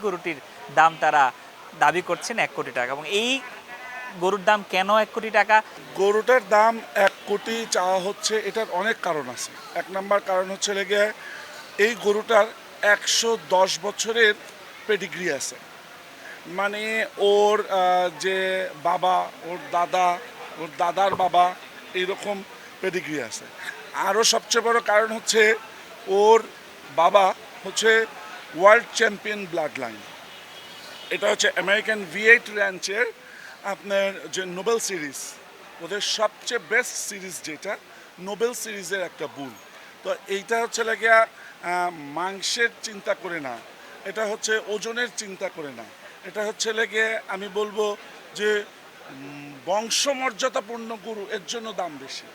গরুটির দাম তারা দাবি করছেন 1 কোটি টাকা। এবং এই গরুর দাম কেন 1 কোটি টাকা? গরুটার দাম 1 কোটি চাওয়া হচ্ছে, এটার অনেক কারণ আছে। 1 নম্বর কারণ হচ্ছে লেগে এই গরুটার 110 বছরের পেডিগ্রি আছে। মানে ওর যে বাবা, ওর দাদা, ওর দাদার বাবা, এইরকম পেডিগ্রি আছে। আরও সবচেয়ে বড় কারণ হচ্ছে ওর বাবা হচ্ছে ওয়ার্ল্ড চ্যাম্পিয়ন ব্লাড লাইন। এটা হচ্ছে আমেরিকান V8 র্যাঞ্চের আপনার যে নোবেল সিরিজ, ওদের সবচেয়ে বেস্ট সিরিজ যেটা নোবেল সিরিজের একটা বুল। তো এইটা হচ্ছে লাগিয়া মাংসের চিন্তা করে না, এটা হচ্ছে ওজনের চিন্তা করে না, এটা হচ্ছে লেগে আমি বলবো যে বংশমর্যাদাপূর্ণ গরু, এর জন্য দাম বেশি।